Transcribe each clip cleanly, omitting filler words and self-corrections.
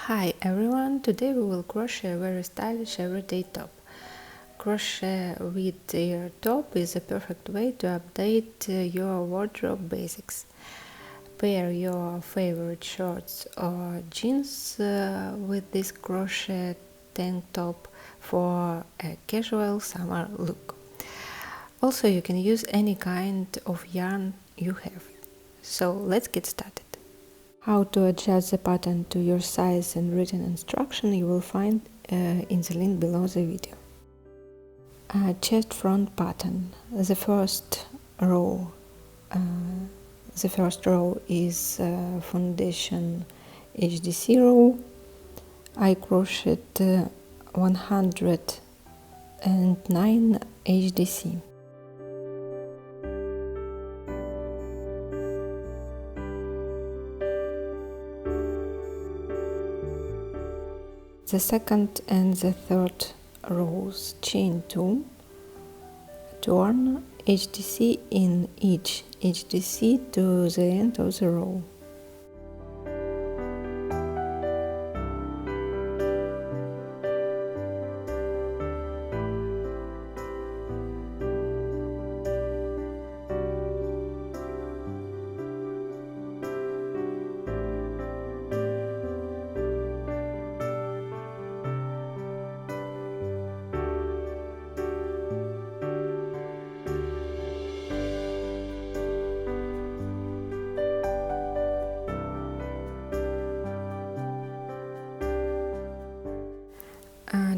Hi everyone, today we will crochet a very stylish everyday top. Crochet Wheat Ear top is a perfect way to update your wardrobe basics. Pair your favorite shorts or jeans with this crochet tank top for a casual summer look. Also, you can use any kind of yarn you have. So let's get started. How to adjust the pattern to your size and written instruction you will find in the link below the video. Chest front pattern. The first row is foundation HDC row. I crocheted 109 HDC. The second and the third rows, chain 2, turn HDC in each HDC to the end of the row.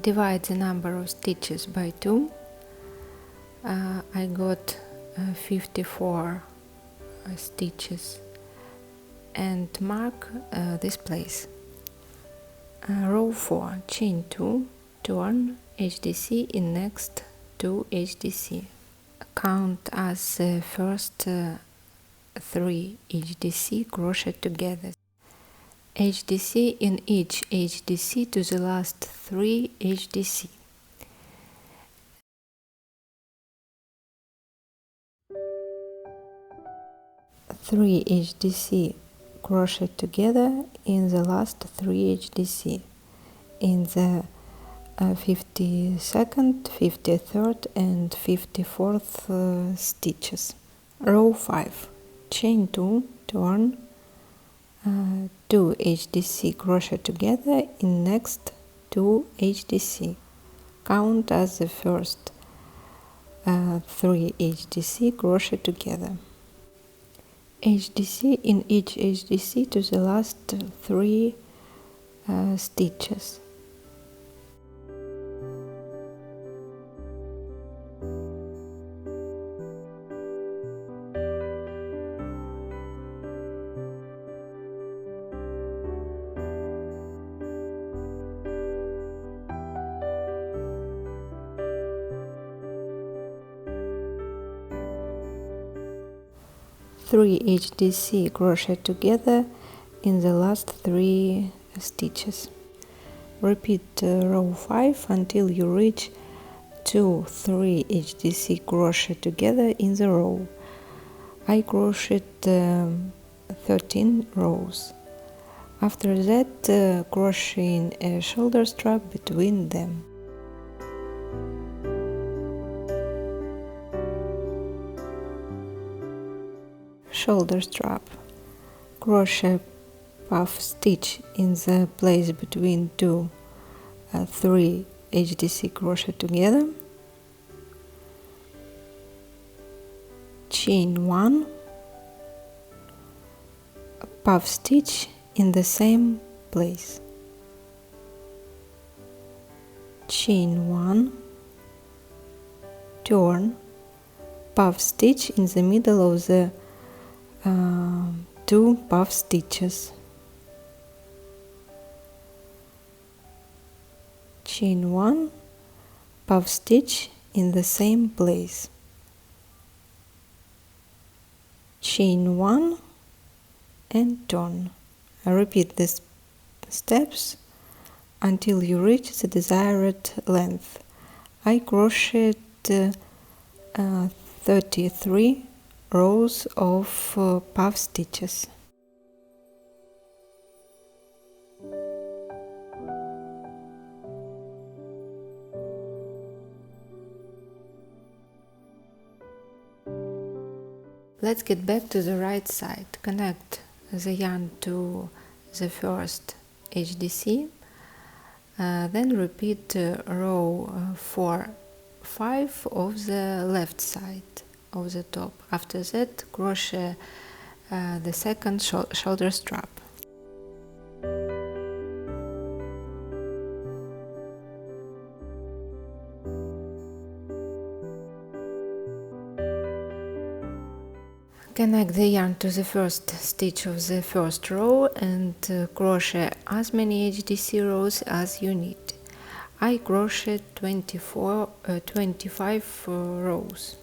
Divide the number of stitches by 2. I got 54 stitches and mark this place. Row 4, chain 2, turn HDC in next 2 HDC. Count as the first 3 HDC crochet together. HDC in each HDC to the last 3 HDC. Three HDC crochet together in the last 3 HDC in the 52nd, 53rd and 54th stitches. Row 5, chain 2, turn 2 HDC crochet together in next 2 HDC. Count as the first 3 HDC crochet together. HDC in each HDC to the last 3 stitches. Three HDC crochet together in the last 3 stitches. Repeat row 5 until you reach 3 HDC crochet together in the row. I crocheted 13 rows. After that, crocheting a shoulder strap between them. Shoulder strap. Crochet puff stitch in the place between 3 HDC crochet together. Chain 1. Puff stitch in the same place. Chain 1. Turn. Puff stitch in the middle of the 2 puff stitches. Chain 1, puff stitch in the same place. Chain 1 and turn. Repeat these steps until you reach the desired length. I crocheted 33 rows of puff stitches. Let's get back to the right side. Connect the yarn to the first HDC, then repeat row 4, 5 of the left side of the top. After that, crochet the second shoulder strap. Connect the yarn to the first stitch of the first row and crochet as many HDC rows as you need. I crocheted 25 rows.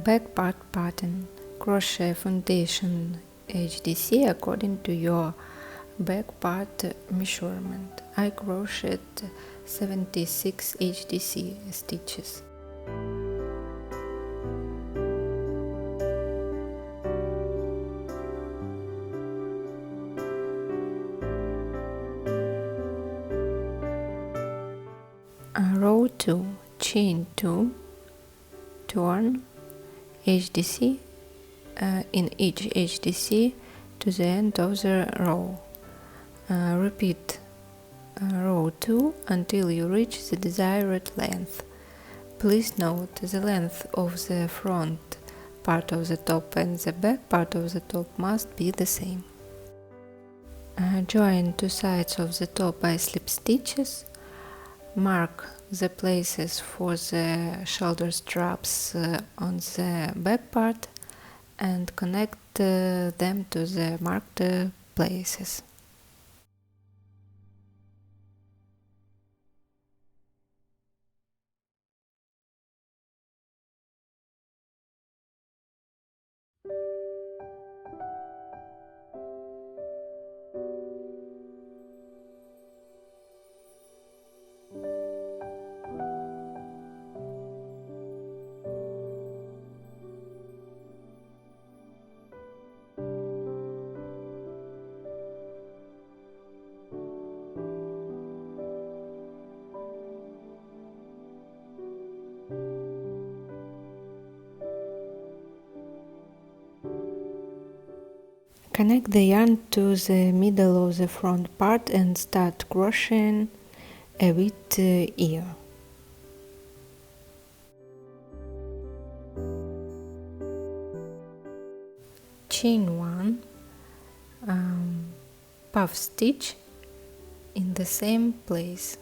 Back part pattern. Crochet foundation HDC according to your back part measurement. I crocheted 76 HDC stitches. Row 2, chain 2, turn HDC in each HDC to the end of the row. Repeat row 2 until you reach the desired length. Please note the length of the front part of the top and the back part of the top must be the same. Join two sides of the top by slip stitches. Mark the places for the shoulder straps on the back part and connect them to the marked places. Connect the yarn to the middle of the front part and start crocheting a wheat ear. Chain 1, puff stitch in the same place.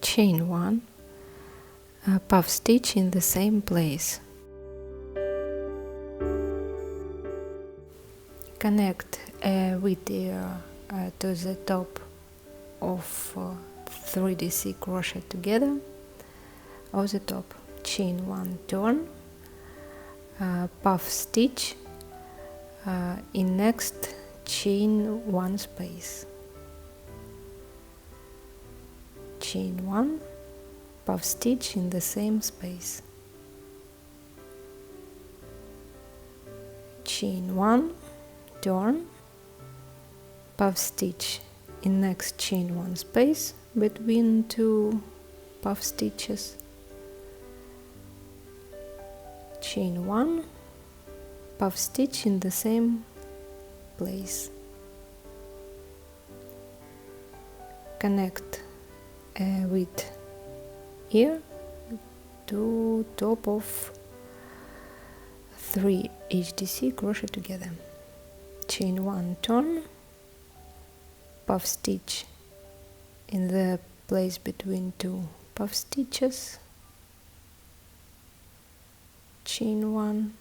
Chain 1, puff stitch in the same place. Connect a wheat ear to the top of 3DC crochet together of the top. Chain 1, turn, puff stitch in next chain 1 space. Chain 1, puff stitch in the same space. Chain 1, turn, puff stitch in next chain 1 space between two puff stitches. Chain 1, puff stitch in the same place. Connect a wheat ear to top of 3 HDC crochet together. Chain 1, turn, puff stitch in the place between two puff stitches. Chain 1,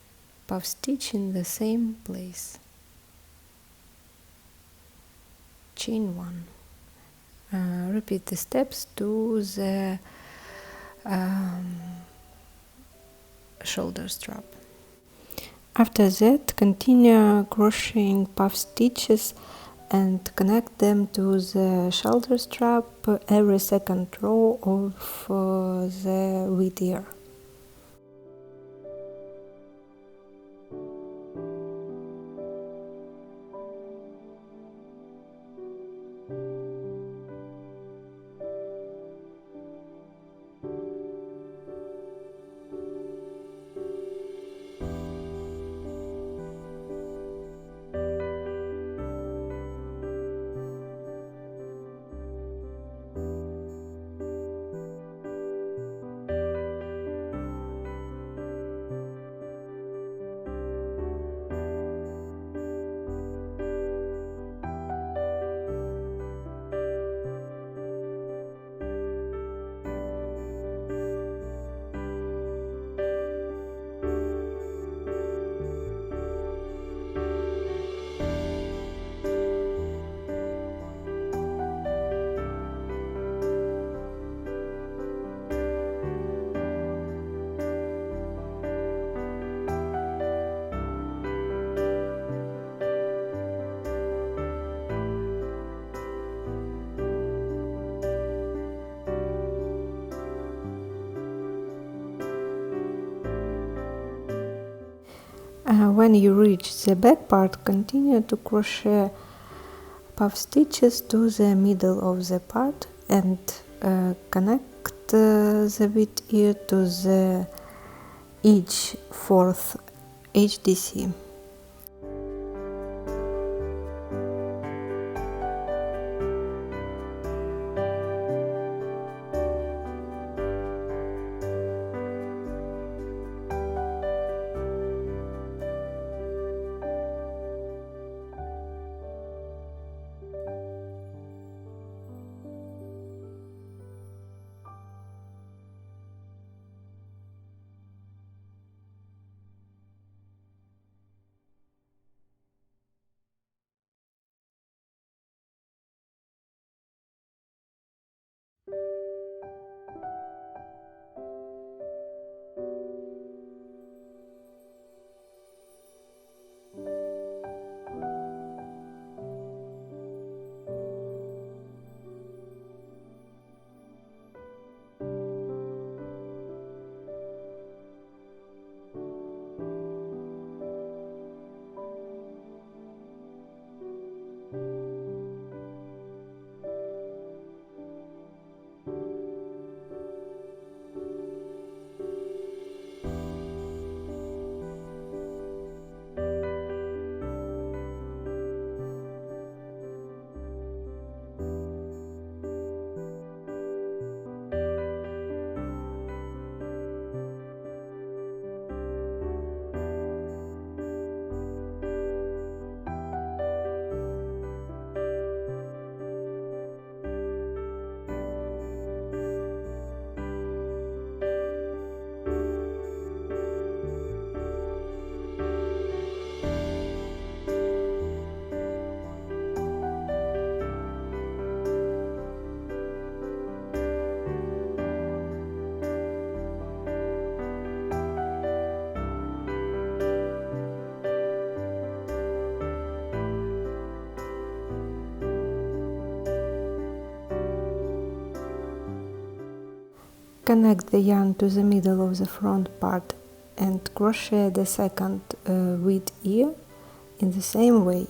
puff stitch in the same place. Chain 1. Repeat the steps to the shoulder strap. After that, continue crocheting puff stitches and connect them to the shoulder strap every second row of the wheat ear. When you reach the back part, continue to crochet puff stitches to the middle of the part and connect the wheat ear to the each fourth HDC. Connect the yarn to the middle of the front part and crochet the second wheat ear in the same way.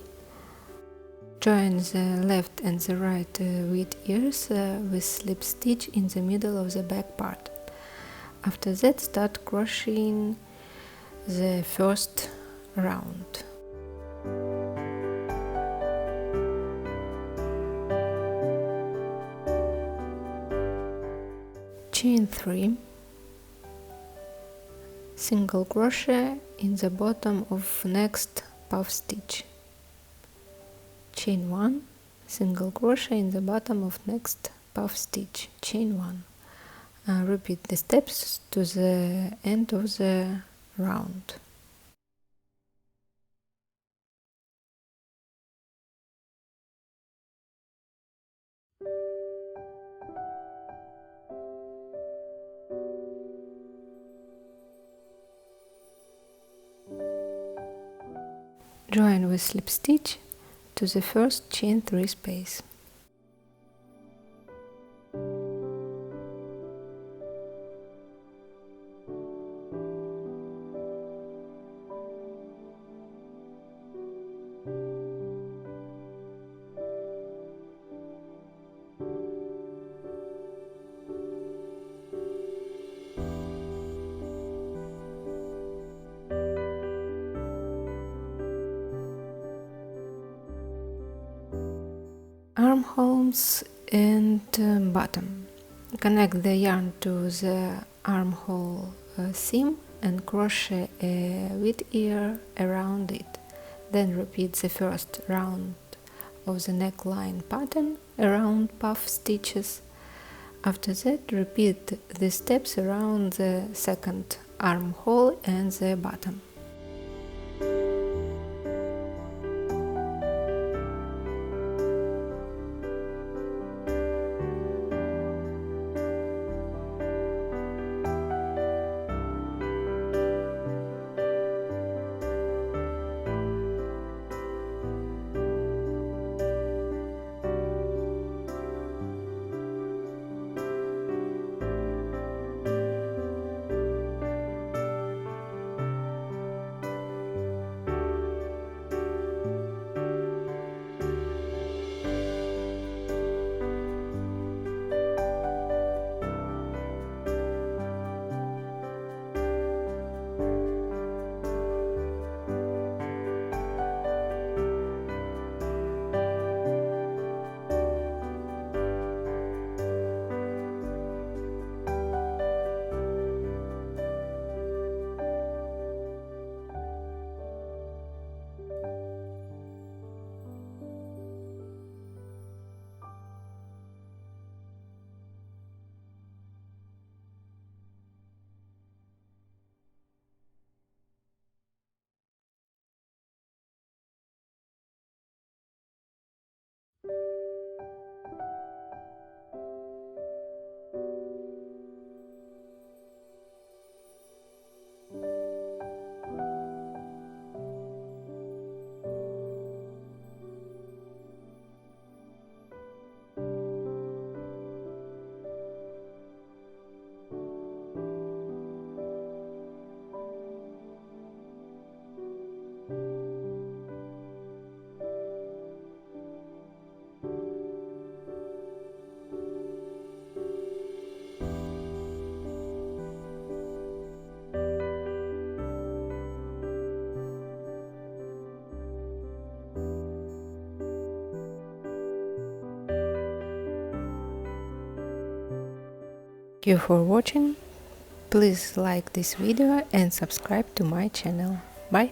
Join the left and the right wheat ears with slip stitch in the middle of the back part. After that, start crocheting the first round. Chain 3, single crochet in the bottom of next puff stitch. Chain 1, single crochet in the bottom of next puff stitch. Chain 1. Repeat the steps to the end of the round. Join with slip stitch to the first chain 3 space. Armholes and bottom. Connect the yarn to the armhole seam and crochet a wheat ear around it. Then repeat the first round of the neckline pattern around puff stitches. After that, repeat the steps around the second armhole and the bottom. Thank you for watching. Please like this video and subscribe to my channel. Bye.